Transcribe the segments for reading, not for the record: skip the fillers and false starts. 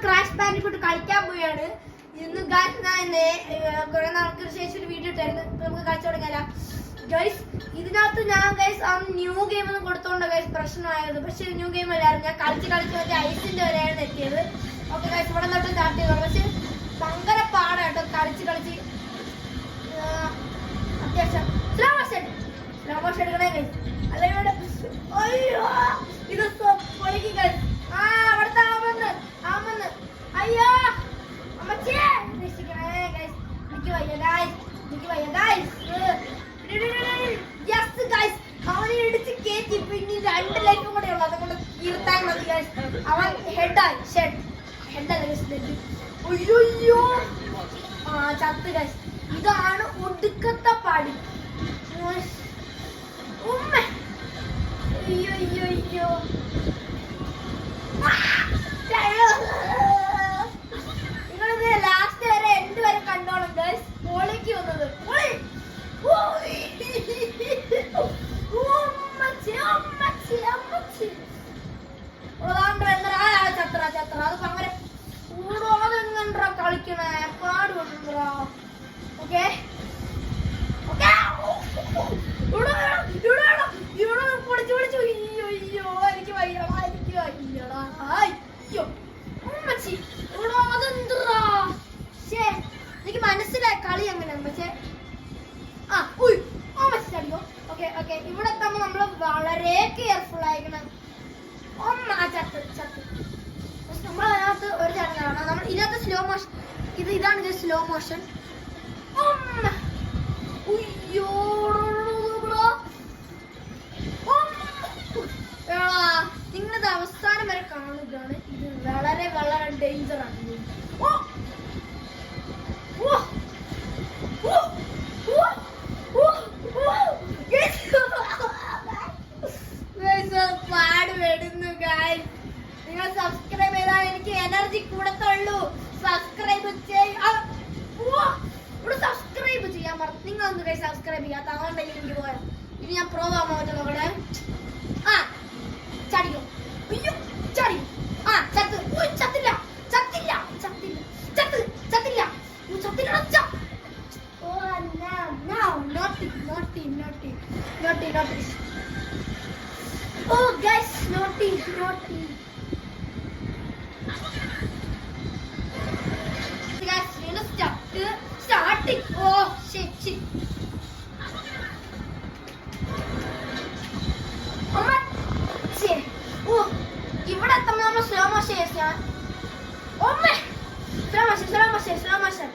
Crash bandicoot കളിക്കാൻ പോയാണ്. ഇന്ന് ഗൈസ് ഞാൻ കുറെ നാൾക്ക് ശേഷം ഒരു വീഡിയോ ഇട്ടായിരുന്നു. നമുക്ക് കളിച്ചു തുടങ്ങിയാലോ ഗൈസ്. ഇതിനകത്ത് ഞാൻ ഗൈസ് ന്യൂ ഗെയിം ഒന്നും കൊടുത്തോണ്ട് ഗൈസ് പ്രശ്നമായത്. പക്ഷെ ന്യൂ ഗെയിം അല്ലായിരുന്നു. ഞാൻ കളിച്ച് മറ്റേ ഐസിന്റെ വരെയാണ് എത്തിയത്. ഓക്കെ ഗൈസ്, ഇവിടെ തൊട്ട് സ്റ്റാർട്ട് ചെയ്തോളൂ. പക്ഷെ ഭയങ്കര പാടാട്ടോ കളിച്ച് അത്യാവശ്യം സ്ലോ മോഷൻ എടുക്കണേ ഗൈസ്. അല്ലെങ്കിൽ അയ്യോ ഇത് പൊളിക്ക് ഗൈസ്. അവിടുത്തെ ആമെന്ന് അയ്യോ അമ്മച്ചേ രക്ഷിക്കണേ ഗൈസ്. എനിക്ക് വയ്യ ഗൈസ്. യെസ് ഗൈസ്, അവനെ ഇടിച്ച് കേറ്റി. പിന്നെ 2 ലൈഫും കൂടെ ഉള്ളു. അതുകൊണ്ട് ഇരുത്താൻ മതി ഗൈസ്. അവൻ ഹെഡായി അയ്യോ ചത്ത് ഗൈസ്. ഇതാണ് ഒടുക്കത്തെ പാടി. ഉമ്മ അയ്യോ നിങ്ങളിത് ലാസ്റ്റ് വരെ എൻഡ് വരെ കണ്ടോണം ഗൈസ്. പൊളിക്ക് വന്നത് ചത്ര അത് അങ്ങനെ കൂടാതെ കളിക്കണേ പാടുണ്ടോ. ഓക്കെ പൊളിച്ചു അയ്യോ എനിക്ക് വയ്യടാ അയ്യോ ഉമ്മച്ചി ഇവിടെ അതെന്താ. എനിക്ക് മനസ്സിലായി കളി എങ്ങനെയാണ്. പക്ഷേ അടിക്കോ. ഓക്കെ ഇവിടെ എത്തുമ്പോൾ നമ്മൾ വളരെ കെയർഫുൾ ആയിരിക്കണം. ചത്ത് നമ്മൾ അതിനകത്ത് ഒരു ചടങ്ങാണ്. നമ്മൾ ഇതിനകത്ത് സ്ലോ മോഷൻ. ഇതാണ് സ്ലോ മോഷൻ. നിങ്ങളിത് അവസാനം വരെ കാണുകയാണ്. ഇത് വളരെ വളരെ ഡേഞ്ചർ ആണ്. നിങ്ങൾ സബ്സ്ക്രൈബ് ചെയ്താൽ എനിക്ക് എനർജി കൂടത്തുള്ളൂ. സബ്സ്ക്രൈബ് ചെയ്യാൻ പറഞ്ഞു. നിങ്ങളൊന്ന് സബ്സ്ക്രൈബ് ചെയ്യാത്ത അതുകൊണ്ടെങ്കിൽ എനിക്ക് പോയാൽ ഇനി ഞാൻ പ്രോ ആവാൻ പറ്റും. നോക്കണേ ചാടിക്കും. അയ്യോ ചാടിക്കും. ചത്തില്ല. Oh guys, naughty. Guys, starting. Oh shit. ഇവിടെ എത്തുമ്പോൾ നമ്മൾ സ്ലോ മോഷൻ ചെയ്യാം. സ്ലോ മോഷൻ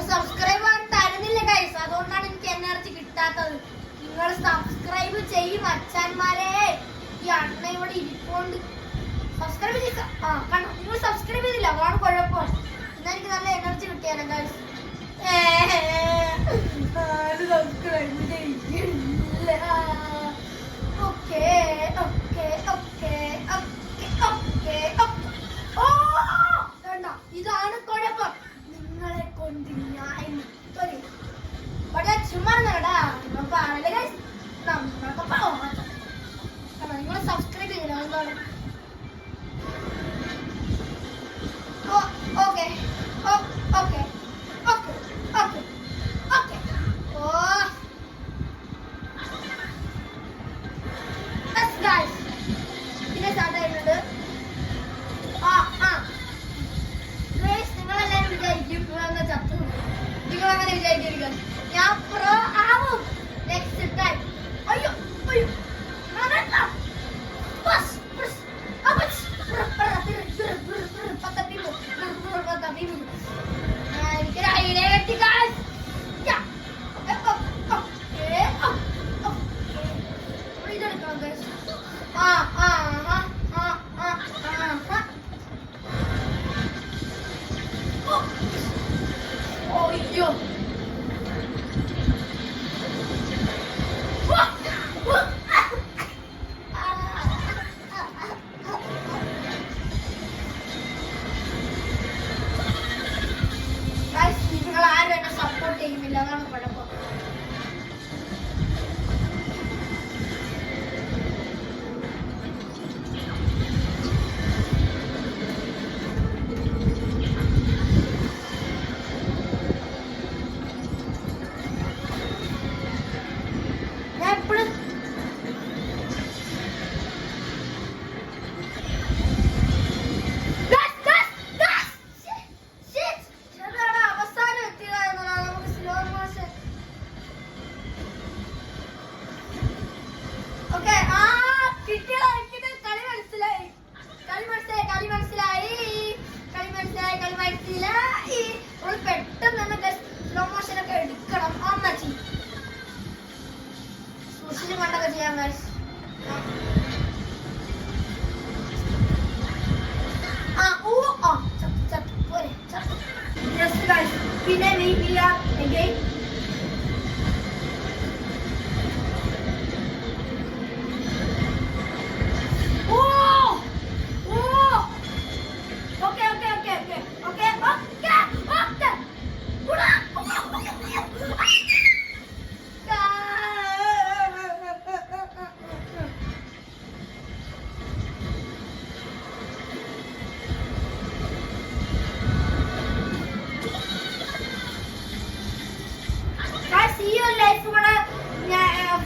സബ്സ്ക്രൈബ് തരുന്നില്ല ഗൈസ്. അതുകൊണ്ടാണ് എനിക്ക് എനർജി കിട്ടാത്തത്. നിങ്ങൾ സബ്സ്ക്രൈബ് ചെയ്യും അച്ഛന്മാരെ. ഈ അണ്ണ ഇവിടെ ഇരിക്കൊണ്ട് സബ്സ്ക്രൈബ് ചെയ്ത കണ്ടോ. നിങ്ങൾ സബ്സ്ക്രൈബ് ചെയ്തില്ല, അതാണ് കുഴപ്പം. എന്നാ എനിക്ക് നല്ല എനർജി കിട്ടിയാലോ ഗൈസ്. സബ്സ്ക്രൈബ് ചെയ്യില്ല. ഓക്കെ ഇതാണ് കുഴപ്പം. നിങ്ങളെ കൊണ്ട് ഞാൻ ഇവിടെ ചുമ്മാ പാടല്ലേ ഗൈസ്. നിങ്ങൾ സബ്സ്ക്രൈബ് ചെയ്യണം. എന്താണ് ഓക്കെ പിന്നെ സ്റ്റാർട്ട് ആയിട്ടുണ്ട്. നിങ്ങളെല്ലാരും വിചാരിക്കും ചത്തു. നിങ്ങളങ്ങനെ വിചാരിക്കും ഞാൻ പ്രോ ആവും നെക്സ്റ്റ് ടൈം. അയ്യോ ചെയ്യാം again.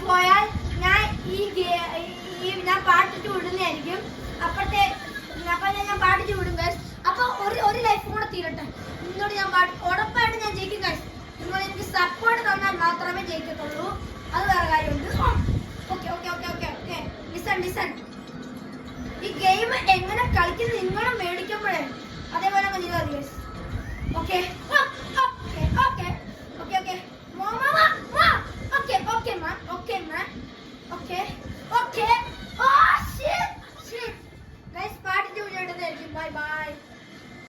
പോയാൽ ഞാൻ ഞാൻ പാട്ടിട്ട് വിടുന്നതായിരിക്കും. അപ്പത്തെ ഞാൻ പാട്ടിട്ട് വിടും ഗൈസ്. അപ്പൊ ഒരു ലൈഫ് കൂടെ തീരട്ടെ. ഇന്നോട് ഞാൻ ഉറപ്പായിട്ട് ഞാൻ ജയിക്കും ഗൈസ്. നിങ്ങളോട് എനിക്ക് സപ്പോർട്ട് തന്നാൽ മാത്രമേ ജയിക്കത്തുള്ളൂ. അത് വേറെ കാര്യമുണ്ട്. Okay okay okay okay okay listen. ഈ ഗെയിം എങ്ങനെ കളിക്കുന്നത് നിങ്ങളും മേടിക്കുമ്പോഴേ അതേപോലെ നിങ്ങൾ ഗൈസ്. ഓക്കെ